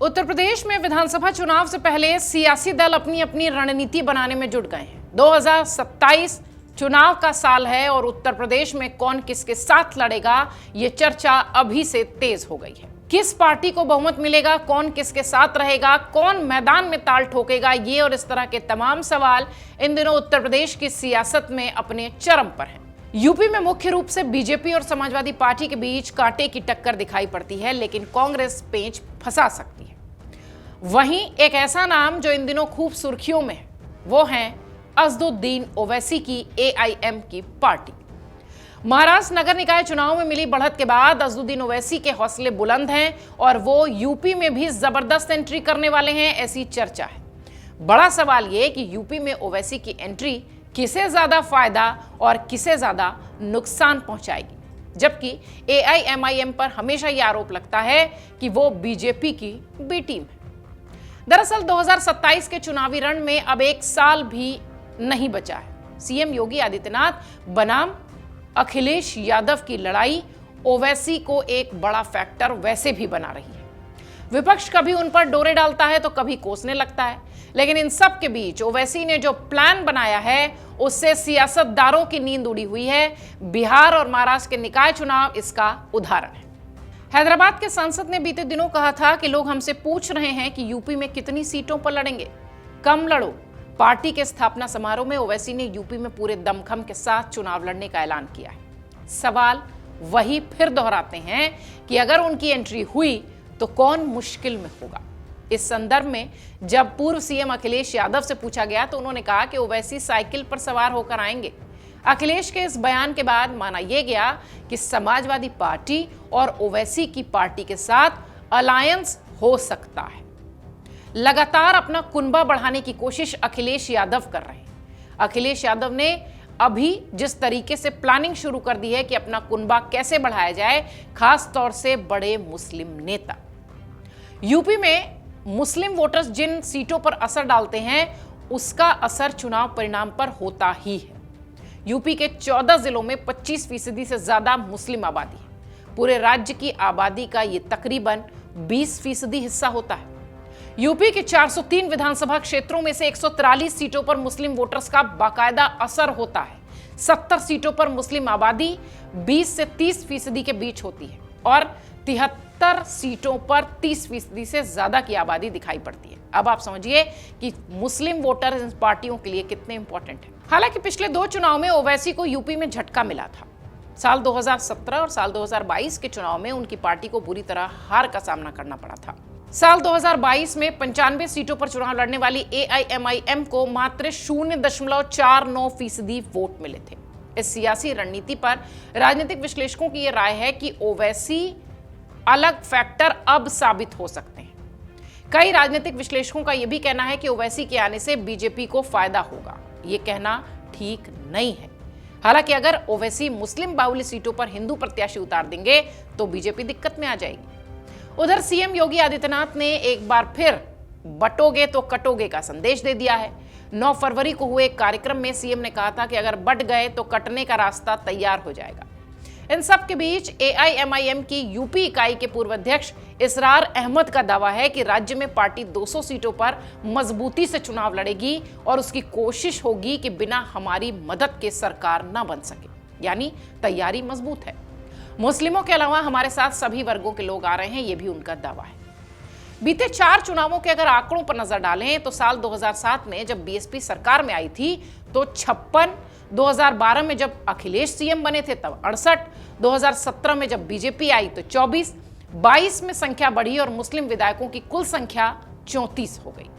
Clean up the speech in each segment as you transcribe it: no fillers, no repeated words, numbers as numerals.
उत्तर प्रदेश में विधानसभा चुनाव से पहले सियासी दल अपनी अपनी रणनीति बनाने में जुट गए हैं। 2027 चुनाव का साल है और उत्तर प्रदेश में कौन किसके साथ लड़ेगा, ये चर्चा अभी से तेज हो गई है। किस पार्टी को बहुमत मिलेगा, कौन किसके साथ रहेगा, कौन मैदान में ताल ठोकेगा, ये और इस तरह के तमाम सवाल इन दिनों उत्तर प्रदेश की सियासत में अपने चरम पर हैं। यूपी में मुख्य रूप से बीजेपी और समाजवादी पार्टी के बीच कांटे की टक्कर दिखाई पड़ती है, लेकिन कांग्रेस पेंच फंसा सकती है। वहीं एक ऐसा नाम जो इन दिनों खूब सुर्खियों में है, वो है असदुद्दीन ओवैसी की एआईएम की पार्टी। महाराष्ट्र नगर निकाय चुनाव में मिली बढ़त के बाद असदुद्दीन ओवैसी के हौसले बुलंद हैं और वो यूपी में भी जबरदस्त एंट्री करने वाले हैं, ऐसी चर्चा है। बड़ा सवाल ये कि यूपी में ओवैसी की एंट्री किसे ज्यादा फायदा और किसे ज्यादा नुकसान पहुंचाएगी, जबकि एआईएमआईएम पर हमेशा यह आरोप लगता है कि वो बीजेपी की बी टीम है। दरअसल 2027 के चुनावी रण में अब एक साल भी नहीं बचा है। सीएम योगी आदित्यनाथ बनाम अखिलेश यादव की लड़ाई ओवैसी को एक बड़ा फैक्टर वैसे भी बना रही है। विपक्ष कभी उन पर डोरे डालता है तो कभी कोसने लगता है, लेकिन इन सब के बीच ओवैसी ने जो प्लान बनाया है उससे सियासतदारों की नींद उड़ी हुई है। बिहार और महाराष्ट्र के निकाय चुनाव इसका उदाहरण है। हैदराबाद के सांसद ने बीते दिनों कहा था कि लोग हमसे पूछ रहे हैं कि यूपी में कितनी सीटों पर लड़ेंगे, कम लड़ो। पार्टी के स्थापना समारोह में ओवैसी ने यूपी में पूरे दमखम के साथ चुनाव लड़ने का ऐलान किया है। सवाल वही फिर दोहराते हैं कि अगर उनकी एंट्री हुई तो कौन मुश्किल में होगा। इस संदर्भ में जब पूर्व सीएम अखिलेश यादव से पूछा गया तो उन्होंने कहा कि ओवैसी साइकिल पर सवार होकर आएंगे। अखिलेश के इस बयान के बाद माना यह गया कि समाजवादी पार्टी और ओवैसी की पार्टी के साथ अलायंस हो सकता है। लगातार अपना कुनबा बढ़ाने की कोशिश अखिलेश यादव कर रहे हैं। अखिलेश यादव ने अभी जिस तरीके से प्लानिंग शुरू कर दी है कि अपना कुनबा कैसे बढ़ाया जाए, खास तौर से बड़े मुस्लिम नेता। यूपी में मुस्लिम वोटर्स जिन सीटों पर असर डालते हैं उसका असर चुनाव परिणाम पर होता ही है। यूपी के 14 जिलों में 25% से ज्यादा मुस्लिम आबादी है। पूरे राज्य की आबादी का ये तकरीबन 20% हिस्सा होता है। यूपी के 403 विधानसभा क्षेत्रों में से 143 सीटों पर मुस्लिम वोटर्स का बाकायदा असर होता है। 70 सीटों पर मुस्लिम आबादी 20 से 30% के बीच होती है और 73 सीटों पर 30% से ज्यादा की आबादी दिखाई पड़ती है। अब आप समझिए कि मुस्लिम वोटर इन पार्टियों के लिए कितने इंपॉर्टेंट हैं। हालांकि पिछले 2 चुनाव में ओवैसी को यूपी में झटका मिला था। साल 2017 और साल 2022 के चुनाव में उनकी पार्टी को बुरी तरह हार का सामना करना पड़ा था। साल 2022 में 95 सीटों पर चुनाव लड़ने वाली एआईएमआईएम को मात्र 0.49% वोट मिले थे। इस सियासी रणनीति पर राजनीतिक विश्लेषकों की यह राय है कि ओवैसी अलग फैक्टर अब साबित हो सकते हैं। कई राजनीतिक विश्लेषकों का यह भी कहना है कि ओवैसी के आने से बीजेपी को फायदा होगा। यह कहना ठीक नहीं है। हालांकि अगर ओवैसी मुस्लिम बाहुल्य सीटों पर हिंदू प्रत्याशी उतार देंगे तो बीजेपी दिक्कत में आ जाएगी। उधर सीएम योगी आदित्यनाथ ने एक बार फिर बटोगे तो कटोगे का संदेश दे दिया है। 9 फरवरी को हुए एक कार्यक्रम में सीएम ने कहा था कि अगर बट गए तो कटने का रास्ता तैयार हो जाएगा। इन सब के बीच एआईएमआईएम की यूपी इकाई के पूर्व अध्यक्ष इसरार अहमद का दावा है कि राज्य में पार्टी 200 सीटों पर मजबूती से चुनाव लड़ेगी और उसकी कोशिश होगी कि बिना हमारी मदद के सरकार न बन सके, यानी तैयारी मजबूत है। मुस्लिमों के अलावा हमारे साथ सभी वर्गों के लोग आ रहे हैं, यह भी उनका दावा है। बीते 4 चुनावों के अगर आंकड़ों पर नजर डालें तो साल 2007 में जब बीएसपी सरकार में आई थी तो 56, 2012 में जब अखिलेश सीएम बने थे तब 68, 2017 में जब बीजेपी आई तो 24, 22 में संख्या बढ़ी और मुस्लिम विधायकों की कुल संख्या 34 हो गई।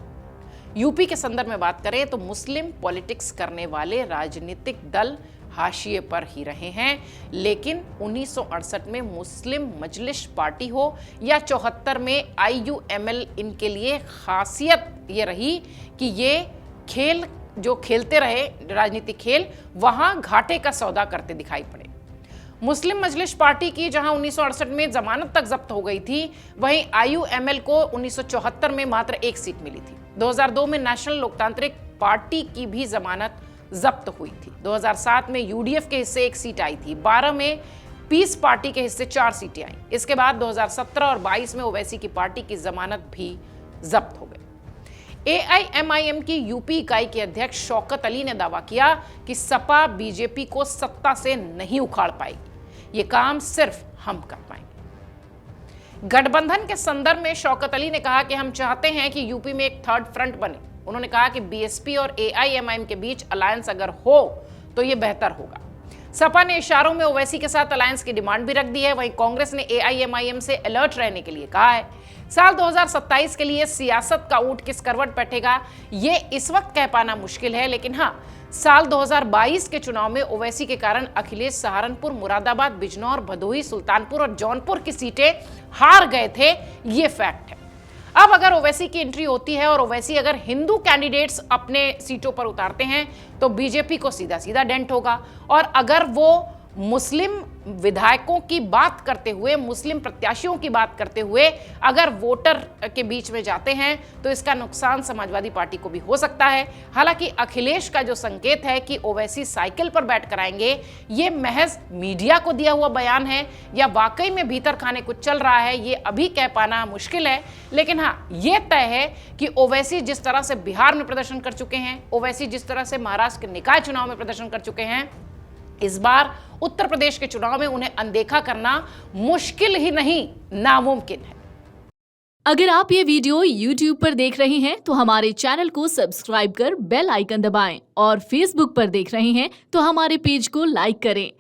यूपी के संदर्भ में बात करें तो मुस्लिम पॉलिटिक्स करने वाले राजनीतिक दल हाशिए पर ही रहे हैं, लेकिन 1968 में मुस्लिम मजलिस पार्टी हो या 74 में आईयूएमएल, इनके लिए खासियत ये रही कि ये खेल जो खेलते रहे राजनीतिक खेल, वहां घाटे का सौदा करते दिखाई पड़े। मुस्लिम मजलिस पार्टी की जहां 1968 में जमानत तक जब्त हो गई थी, वहीं आईयूएमएल को 1974 में मात्र 1 सीट मिली थी। 2002 में नेशनल लोकतांत्रिक पार्टी की भी जमानत जब्त हुई थी। 2007 में यूडीएफ के हिस्से 1 सीट आई थी। 12 में पीस पार्टी के हिस्से 4 सीटें आई। इसके बाद 2017 और 22 में ओवैसी की पार्टी की जमानत भी जब्त हो गई। एआईएमआईएम की यूपी इकाई के अध्यक्ष शौकत अली ने दावा किया कि सपा बीजेपी को सत्ता से नहीं उखाड़ पाएगी, ये काम सिर्फ हम कर पाएंगे। गठबंधन के संदर्भ में शौकत अली ने कहा कि हम चाहते हैं कि यूपी में एक थर्ड फ्रंट बने। उन्होंने कहा कि बीएसपी और एआईएमआईएम के बीच अलायंस अगर हो तो यह बेहतर होगा। सपा ने इशारों में ओवैसी के साथ अलायंस की डिमांड भी रख दी है। वहीं कांग्रेस ने एआईएमआईएम से अलर्ट रहने के लिए कहा है। साल 2027 के लिए सियासत का ऊंट किस करवट बैठेगा ये इस वक्त कह पाना मुश्किल है, लेकिन हाँ, साल 2022 के चुनाव में ओवैसी के कारण अखिलेश सहारनपुर, मुरादाबाद, बिजनौर, भदोही, सुल्तानपुर और जौनपुर की सीटें हार गए थे, ये फैक्ट है। अब अगर ओवैसी की एंट्री होती है और ओवैसी अगर हिंदू कैंडिडेट्स अपने सीटों पर उतारते हैं तो बीजेपी को सीधा सीधा डेंट होगा, और अगर वो मुस्लिम विधायकों की बात करते हुए, मुस्लिम प्रत्याशियों की बात करते हुए अगर वोटर के बीच में जाते हैं तो इसका नुकसान समाजवादी पार्टी को भी हो सकता है। हालांकि अखिलेश का जो संकेत है कि ओवैसी साइकिल पर बैठ कर आएंगे, ये महज मीडिया को दिया हुआ बयान है या वाकई में भीतर खाने कुछ चल रहा है, ये अभी कह पाना मुश्किल है। लेकिन हाँ, ये तय है कि ओवैसी जिस तरह से बिहार में प्रदर्शन कर चुके हैं, ओवैसी जिस तरह से महाराष्ट्र के निकाय चुनाव में प्रदर्शन कर चुके हैं, इस बार उत्तर प्रदेश के चुनाव में उन्हें अनदेखा करना मुश्किल ही नहीं, नामुमकिन है। अगर आप ये वीडियो YouTube पर देख रहे हैं तो हमारे चैनल को सब्सक्राइब कर बेल आइकन दबाएं, और Facebook पर देख रहे हैं तो हमारे पेज को लाइक करें।